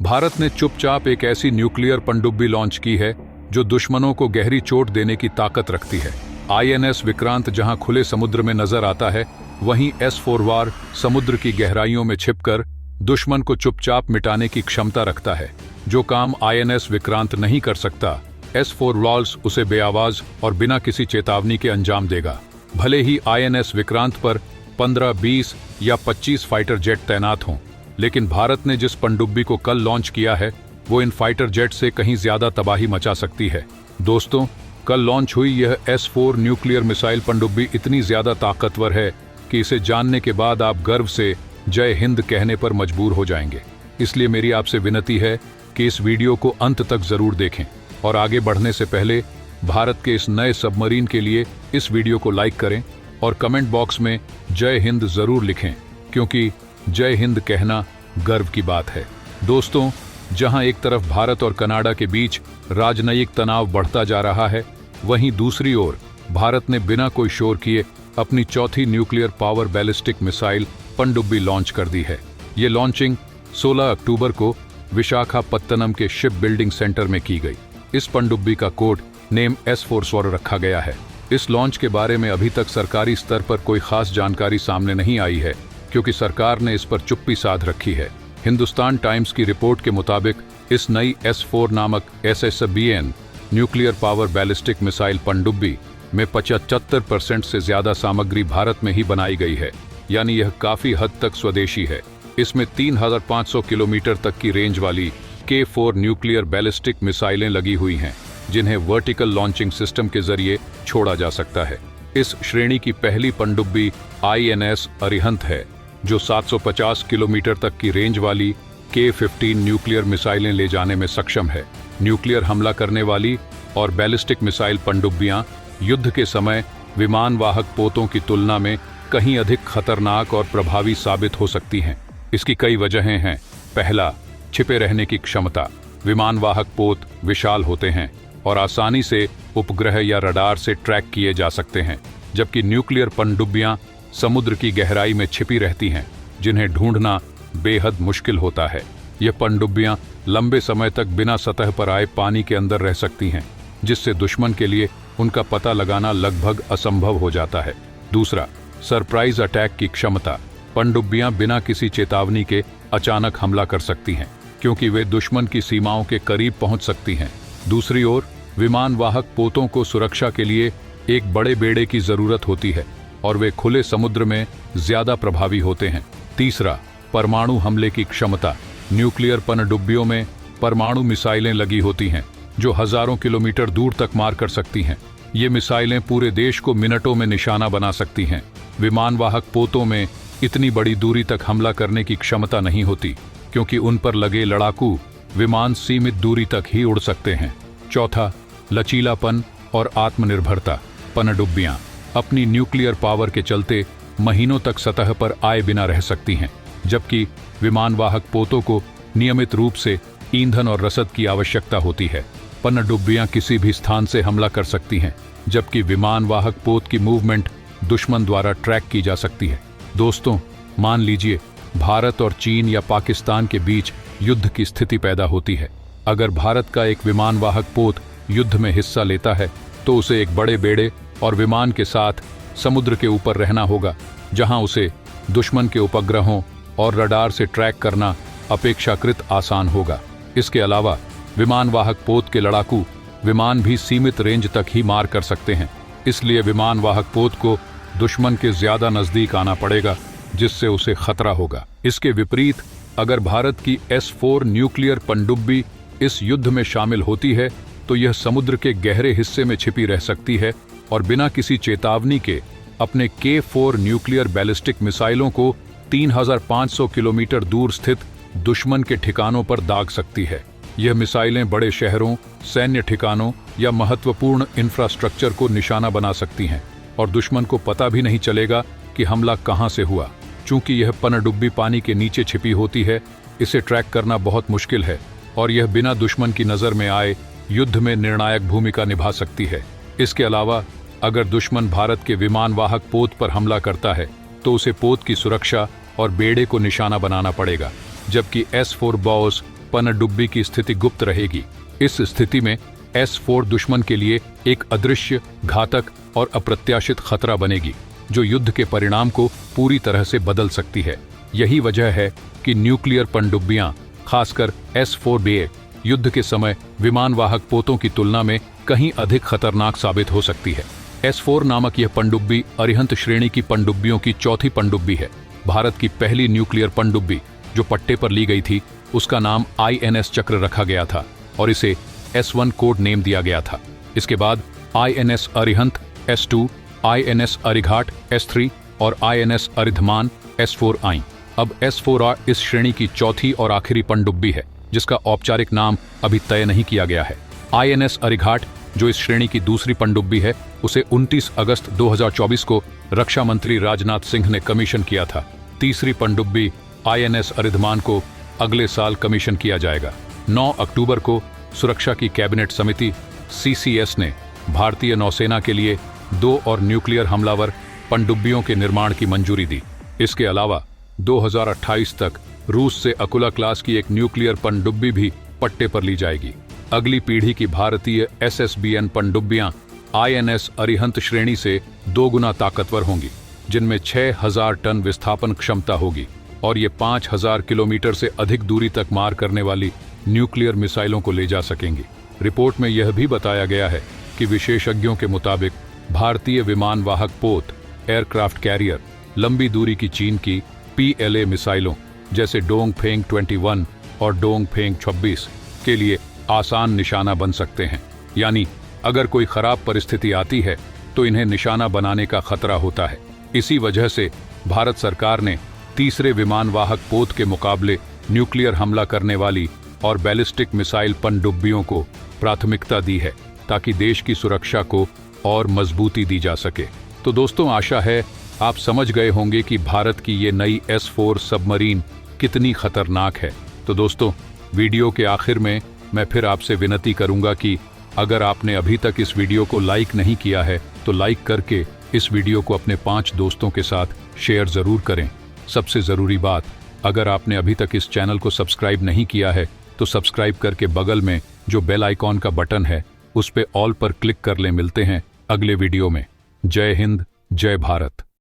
भारत ने चुपचाप एक ऐसी न्यूक्लियर पनडुब्बी लॉन्च की है जो दुश्मनों को गहरी चोट देने की ताकत रखती है। INS विक्रांत जहां खुले समुद्र में नजर आता है, वहीं S4 वार समुद्र की गहराइयों में छिपकर दुश्मन को चुपचाप मिटाने की क्षमता रखता है। जो काम INS विक्रांत नहीं कर सकता, S4 वार्स उसे बेआवाज और बिना किसी चेतावनी के अंजाम देगा। भले ही INS विक्रांत पर 15, 20 या 25 फाइटर जेट तैनात हों, लेकिन भारत ने जिस पनडुब्बी को कल लॉन्च किया है वो इन फाइटर जेट से कहीं ज्यादा तबाही मचा सकती है। दोस्तों, कल लॉन्च हुई यह S4 न्यूक्लियर मिसाइल पनडुब्बी इतनी ज्यादा ताकतवर है कि इसे जानने के बाद आप गर्व से जय हिंद कहने पर मजबूर हो जाएंगे। इसलिए मेरी आपसे विनती है कि इस वीडियो को अंत तक जरूर देखें और आगे बढ़ने से पहले भारत के इस नए सबमरीन के लिए इस वीडियो को लाइक करें और कमेंट बॉक्स में जय हिंद जरूर लिखें, क्योंकि जय हिंद कहना गर्व की बात है। दोस्तों, जहां एक तरफ भारत और कनाडा के बीच राजनयिक तनाव बढ़ता जा रहा है, वहीं दूसरी ओर भारत ने बिना कोई शोर किए अपनी चौथी न्यूक्लियर पावर बैलिस्टिक मिसाइल पनडुब्बी लॉन्च कर दी है। ये लॉन्चिंग 16 अक्टूबर को विशाखापत्तनम के शिप बिल्डिंग सेंटर में की गई। इस पनडुब्बी का कोड नेम S4 स्वर रखा गया है। इस लॉन्च के बारे में अभी तक सरकारी स्तर पर कोई खास जानकारी सामने नहीं आई है, क्योंकि सरकार ने इस पर चुप्पी साध रखी है। हिंदुस्तान टाइम्स की रिपोर्ट के मुताबिक इस नई S4 नामक SSBN nuclear power ballistic missile पनडुब्बी में 75% से ज्यादा सामग्री भारत में ही बनाई गई है, यानी यह काफी हद तक स्वदेशी है। इसमें 3500 किलोमीटर तक की रेंज वाली K4 न्यूक्लियर बैलिस्टिक मिसाइलें लगी हुई हैं, जिन्हें वर्टिकल लॉन्चिंग सिस्टम के जरिए छोड़ा जा सकता है। इस श्रेणी की पहली पनडुब्बी INS अरिहंत है, जो 750 किलोमीटर तक की रेंज वाली K15 न्यूक्लियर मिसाइलें ले जाने में सक्षम है। न्यूक्लियर हमला करने वाली और बैलिस्टिक मिसाइल पनडुब्बियां युद्ध के समय विमान वाहक पोतों की तुलना में कहीं अधिक खतरनाक और प्रभावी साबित हो सकती हैं। इसकी कई वजहें हैं। पहला, छिपे रहने की क्षमता। विमान वाहक पोत विशाल होते हैं और आसानी से उपग्रह या रडार से ट्रैक किए जा सकते हैं, जबकि न्यूक्लियर पनडुब्बियां समुद्र की गहराई में छिपी रहती हैं, जिन्हें ढूंढना बेहद मुश्किल होता है। ये पनडुब्बियां लंबे समय तक बिना सतह पर आए पानी के अंदर रह सकती हैं, जिससे दुश्मन के लिए उनका पता लगाना लगभग असंभव हो जाता है। दूसरा, सरप्राइज अटैक की क्षमता। पनडुब्बियां बिना किसी चेतावनी के अचानक हमला कर सकती हैं, क्योंकि वे दुश्मन की सीमाओं के करीब पहुंच सकती हैं। दूसरी ओर, विमान वाहक पोतों को सुरक्षा के लिए एक बड़े बेड़े की जरूरत होती है और वे खुले समुद्र में ज्यादा प्रभावी होते हैं। तीसरा, परमाणु हमले की क्षमता। न्यूक्लियर पनडुब्बियों में परमाणु मिसाइलें लगी होती हैं, जो हजारों किलोमीटर दूर तक मार कर सकती हैं। ये मिसाइलें पूरे देश को मिनटों में निशाना बना सकती हैं। विमान वाहक पोतों में इतनी बड़ी दूरी तक हमला करने की क्षमता नहीं होती, क्योंकि उन पर लगे लड़ाकू विमान सीमित दूरी तक ही उड़ सकते हैं। चौथा, लचीलापन और आत्मनिर्भरता। पनडुब्बियां अपनी न्यूक्लियर पावर के चलते महीनों तक सतह पर आए बिना रह सकती हैं, जबकि विमान वाहक पोतों को नियमित रूप से ईंधन और रसद की आवश्यकता होती है। पनडुब्बियां किसी भी स्थान से हमला कर सकती हैं, जबकि विमान वाहक पोत की मूवमेंट दुश्मन द्वारा ट्रैक की जा सकती है। दोस्तों, मान लीजिए भारत और चीन या पाकिस्तान के बीच युद्ध की स्थिति पैदा होती है। अगर भारत का एक विमान वाहक पोत युद्ध में हिस्सा लेता है, तो उसे एक बड़े बेड़े और विमान के साथ समुद्र के ऊपर रहना होगा, जहां उसे दुश्मन के उपग्रहों और रडार से ट्रैक करना अपेक्षाकृत आसान होगा। इसके अलावा विमान वाहक पोत के लड़ाकू विमान भी सीमित रेंज तक ही मार कर सकते हैं, इसलिए विमान वाहक पोत को दुश्मन के ज्यादा नजदीक आना पड़ेगा, जिससे उसे खतरा होगा। इसके विपरीत, अगर भारत की S4 न्यूक्लियर पनडुब्बी इस युद्ध में शामिल होती है, तो यह समुद्र के गहरे हिस्से में छिपी रह सकती है और बिना किसी चेतावनी के अपने K4 न्यूक्लियर बैलिस्टिक मिसाइलों को 3500 किलोमीटर दूर स्थित दुश्मन के ठिकानों पर दाग सकती है। यह मिसाइलें बड़े शहरों, सैन्य ठिकानों या महत्वपूर्ण इंफ्रास्ट्रक्चर को निशाना बना सकती हैं और दुश्मन को पता भी नहीं चलेगा कि हमला कहां से हुआ। चूंकि यह पनडुब्बी पानी के नीचे छिपी होती है, इसे ट्रैक करना बहुत मुश्किल है और यह बिना दुश्मन की नजर में आए युद्ध में निर्णायक भूमिका निभा सकती है। इसके अलावा, अगर दुश्मन भारत के विमान वाहक पोत पर हमला करता है, तो उसे पोत की सुरक्षा और बेड़े को निशाना बनाना पड़ेगा, जबकि S4 बॉस पनडुब्बी की स्थिति गुप्त रहेगी। इस स्थिति में S4 दुश्मन के लिए एक अदृश्य, घातक और अप्रत्याशित खतरा बनेगी, जो युद्ध के परिणाम को पूरी तरह से बदल सकती है। यही वजह है कि न्यूक्लियर पनडुब्बियां, खासकर S4B, युद्ध के समय विमानवाहक पोतों की तुलना में कहीं अधिक खतरनाक साबित हो सकती है। S4 नामक यह पनडुब्बी अरिहंत श्रेणी की पनडुब्बियों की चौथी पनडुब्बी है। भारत की पहली न्यूक्लियर पनडुब्बी जो पट्टे पर ली गई थी, उसका नाम INS चक्र रखा गया था और इसे S1 कोड नेम दिया गया था। इसके बाद INS Arihant S2, INS Arighat S3 और INS अरिधमान S4 आई। अब S4 इस श्रेणी की चौथी और आखिरी पनडुब्बी है, जिसका औपचारिक नाम अभी तय नहीं किया गया है। INS अरिघाट, जो इस श्रेणी की दूसरी पनडुब्बी है, उसे 29 अगस्त 2024 को रक्षा मंत्री राजनाथ सिंह ने कमीशन किया था। तीसरी पनडुब्बी INS अरिधमान को अगले साल कमीशन किया जाएगा। 9 अक्टूबर को सुरक्षा की कैबिनेट समिति CCS ने भारतीय नौसेना के लिए 2 और न्यूक्लियर हमलावर पनडुब्बियों के निर्माण की मंजूरी दी। इसके अलावा 2028 तक रूस से अकुला क्लास की एक न्यूक्लियर पनडुब्बी भी पट्टे पर ली जाएगी। अगली पीढ़ी की भारतीय SSBN पनडुब्बियां INS अरिहंत श्रेणी से 2 गुना ताकतवर होंगी, जिनमें 6000 टन विस्थापन क्षमता होगी और ये 5000 किलोमीटर से अधिक दूरी तक मार करने वाली न्यूक्लियर मिसाइलों को ले जा सकेंगी। रिपोर्ट में यह भी बताया गया है कि विशेषज्ञों के मुताबिक भारतीय विमानवाहक पोत, एयरक्राफ्ट कैरियर, लंबी दूरी की चीन की PLA मिसाइलों जैसे डोंगफेंग 21 और डोंगफेंग 26 के लिए आसान निशाना बन सकते हैं। यानी अगर कोई खराब परिस्थिति आती है तो इन्हें निशाना बनाने का खतरा होता है। इसी वजह से भारत सरकार ने तीसरे विमानवाहक पोत के मुकाबले न्यूक्लियर हमला करने वाली और बैलिस्टिक मिसाइल पनडुब्बियों को प्राथमिकता दी है, ताकि देश की सुरक्षा को और मजबूती दी जा सके। तो दोस्तों, आशा है आप समझ गए होंगे कि भारत की ये नई S4 सबमरीन कितनी खतरनाक है। तो दोस्तों, वीडियो के आखिर में मैं फिर आपसे विनती करूंगा कि अगर आपने अभी तक इस वीडियो को लाइक नहीं किया है तो लाइक करके इस वीडियो को अपने 5 दोस्तों के साथ शेयर ज़रूर करें। सबसे ज़रूरी बात, अगर आपने अभी तक इस चैनल को सब्सक्राइब नहीं किया है तो सब्सक्राइब करके बगल में जो बेल आइकॉन का बटन है उस पे ऑल पर क्लिक कर लें। मिलते हैं अगले वीडियो में। जय हिंद, जय भारत।